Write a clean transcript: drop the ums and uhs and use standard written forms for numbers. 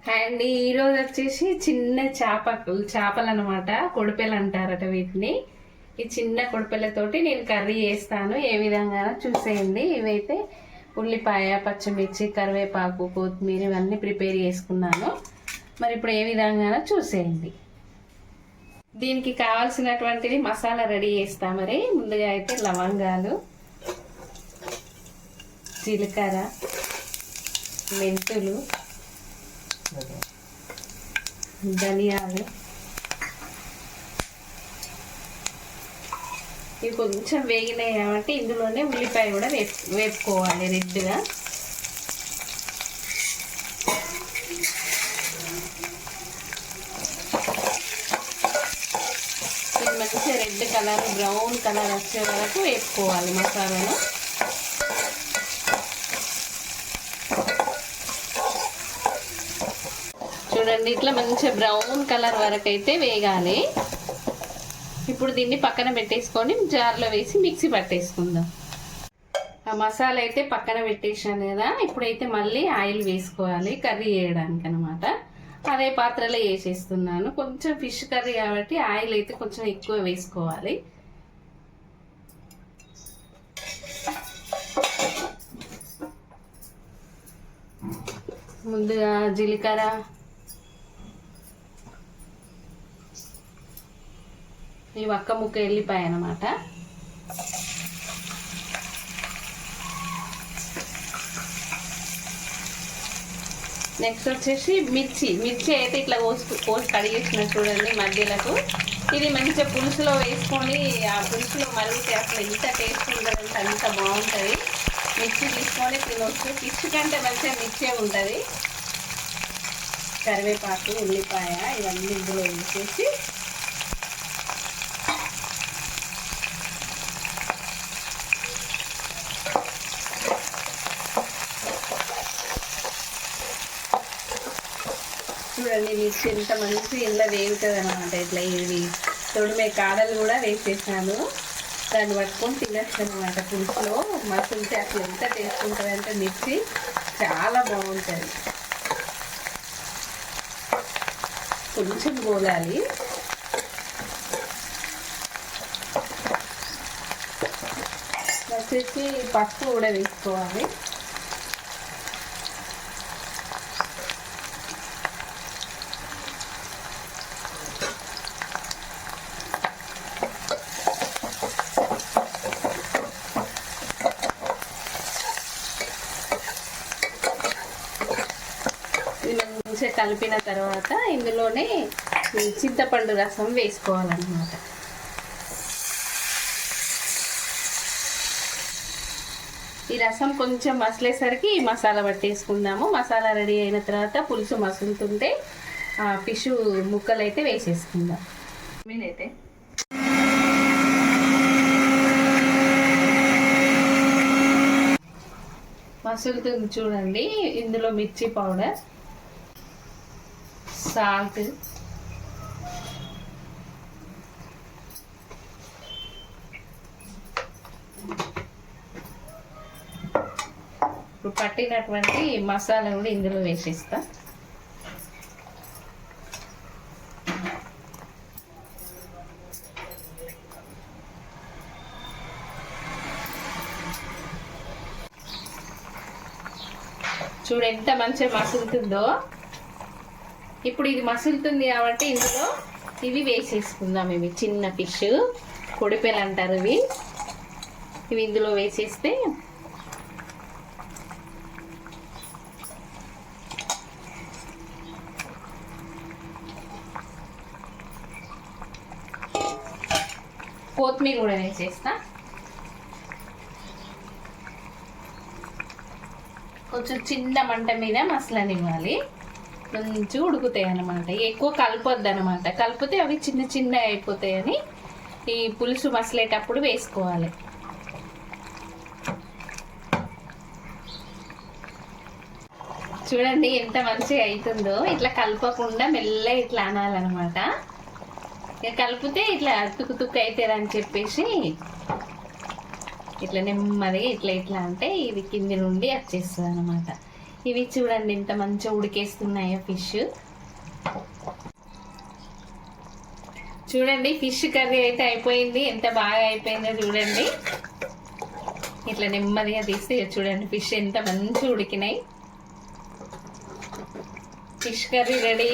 Hi అండి. ఈరోజు వచ్చేసి చిన్న చేపలు అనమాట, కొడిపెలు అంటారట వీటిని. ఈ చిన్న కొడిపెలతోటి నేను కర్రీ చేస్తాను. ఏ విధంగా చూసేయండి. ఇవైతే ఉల్లిపాయ, పచ్చిమిర్చి, కరివేపాకు, కొత్తిమీర ఇవన్నీ ప్రిపేర్ చేసుకున్నాను. మరి ఇప్పుడు ఏ విధంగా చూసేయండి. దీనికి కావాల్సినటువంటిది మసాలా రెడీ చేస్తా. మరి ముందుగా అయితే లవంగాలు, జీలకర్ర, మెంతులు, ధనియాలు, ఇవి కొంచెం వేగినాయి కాబట్టి ఇందులోనే ఉల్లిపాయ కూడా వేపుకోవాలి రెడ్గా. ఇది మంచిగా రెడ్ కలర్, బ్రౌన్ కలర్ వచ్చే వరకు వేపుకోవాలి మసాలాను. చూడండి, ఇట్లా మంచిగా బ్రౌన్ కలర్ వరకు అయితే వేగాలి. ఇప్పుడు దీన్ని పక్కన పెట్టేసుకొని జార్లో వేసి మిక్సీ పట్టేసుకుందాం. ఆ మసాలా అయితే పక్కన పెట్టేసాను కదా. ఇప్పుడైతే మళ్ళీ ఆయిల్ వేసుకోవాలి కర్రీ చేయడానికి అనమాట. అదే పాత్రలో వేసేస్తున్నాను. కొంచెం ఫిష్ కర్రీ కాబట్టి ఆయిల్ అయితే కొంచెం ఎక్కువ వేసుకోవాలి. ముందుగా జీలకర్ర, ఈ ఒక్క ముక్క ఎల్లిపాయ అన్నమాట. నెక్స్ట్ వచ్చేసి మిర్చి అయితే ఇట్లా కోసి కడిగేసిన చూడండి మధ్యలకు. ఇది మంచిగా పులుసులో వేసుకొని ఆ పులుసులో మరిగితే అసలు ఎంత టేస్ట్ ఉంటుందంటే అంత బాగుంటుంది. మిర్చి తీసుకొని తినొచ్చు. ఫిష్ కంటే మంచిగా మిర్చే ఉంటుంది. కరివేపాకు, ఉల్లిపాయ ఇవన్నీ ఇందులో వేసేసి చూడండి మిర్చి ఎంత మంచి ఇంట్లో వేగుతుంది అనమాట. ఇట్లా ఇవి తొడిమే కాడలు కూడా వేసేసాను. దాన్ని పట్టుకొని తినచ్చు అనమాట. పులుసులో మసులుతే అసలు ఎంత టేస్ట్ ఉంటుంది అంటే మిర్చి చాలా బాగుంటుంది. కొంచెం గోలాలి. వచ్చేసి పసుపు కూడా వేసుకోవాలి. మంచిగా కలిపిన తర్వాత ఇందులోనే చింతపండు రసం వేసుకోవాలన్నమాట. ఈ రసం కొంచెం మసలేసరికి మసాలా పట్టేసుకుందాము. మసాలా రెడీ అయిన తర్వాత పులుసు మసులుతుంటే ఫిష్ ముక్కలు అయితే వేసేసుకుందాం. మీనైతే మసులుతుంది చూడండి. ఇందులో మిర్చి పౌడర్, సాల్ట్, ఇప్పుడు పట్టినటువంటి మసాలా కూడా ఇందులో వేసేస్తా. చూడు ఎంత మంచిగా మసులుతుందో. ఇప్పుడు ఇది మసులుతుంది కాబట్టి ఇందులో ఇవి వేసేసుకుందాం. ఇవి చిన్న ఫిష్ కొడిపెలు అంటారు. ఇవి ఇందులో వేసేస్తే కొత్తిమీర కూడా వేసేస్తా. కొంచెం చిన్న మంట మీద మసలనివ్వాలి. మంచిగా ఉడుకుతాయి అన్నమాట. ఎక్కువ కలపొద్దు అనమాట. కలిపితే అవి చిన్న చిన్న అయిపోతాయని ఈ పులుసు మసలేటప్పుడు వేసుకోవాలి. చూడండి ఎంత మంచిగా అవుతుందో. ఇట్లా కలపకుండా మెల్లగా ఇట్లా అనాలన్నమాట. ఇక కలిపితే ఇట్లా తుక్కు తుక్కు అవుతారని చెప్పేసి ఇట్లా నెమ్మదిగా ఇట్లా అంటే ఇది కింది నుండి వచ్చేస్తుంది అనమాట. ఇవి చూడండి ఎంత మంచిగా ఉడికేస్తున్నాయో ఫిష్. చూడండి ఫిష్ కర్రీ అయితే అయిపోయింది. ఎంత బాగా అయిపోయిందో చూడండి. ఇట్లా నెమ్మదిగా తీస్తే చూడండి ఫిష్ ఎంత మంచిగా ఉడికినాయి. Fish curry ready.